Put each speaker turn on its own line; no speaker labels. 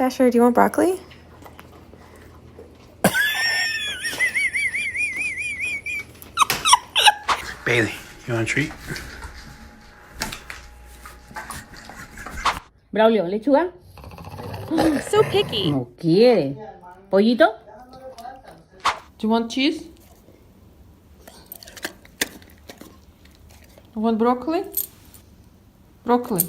Dasher, do you want broccoli?
Bailey, you want a treat?
Braulio, lechuga.
So picky.
No quiere. Pollito.
Do you want cheese? You want broccoli? Broccoli.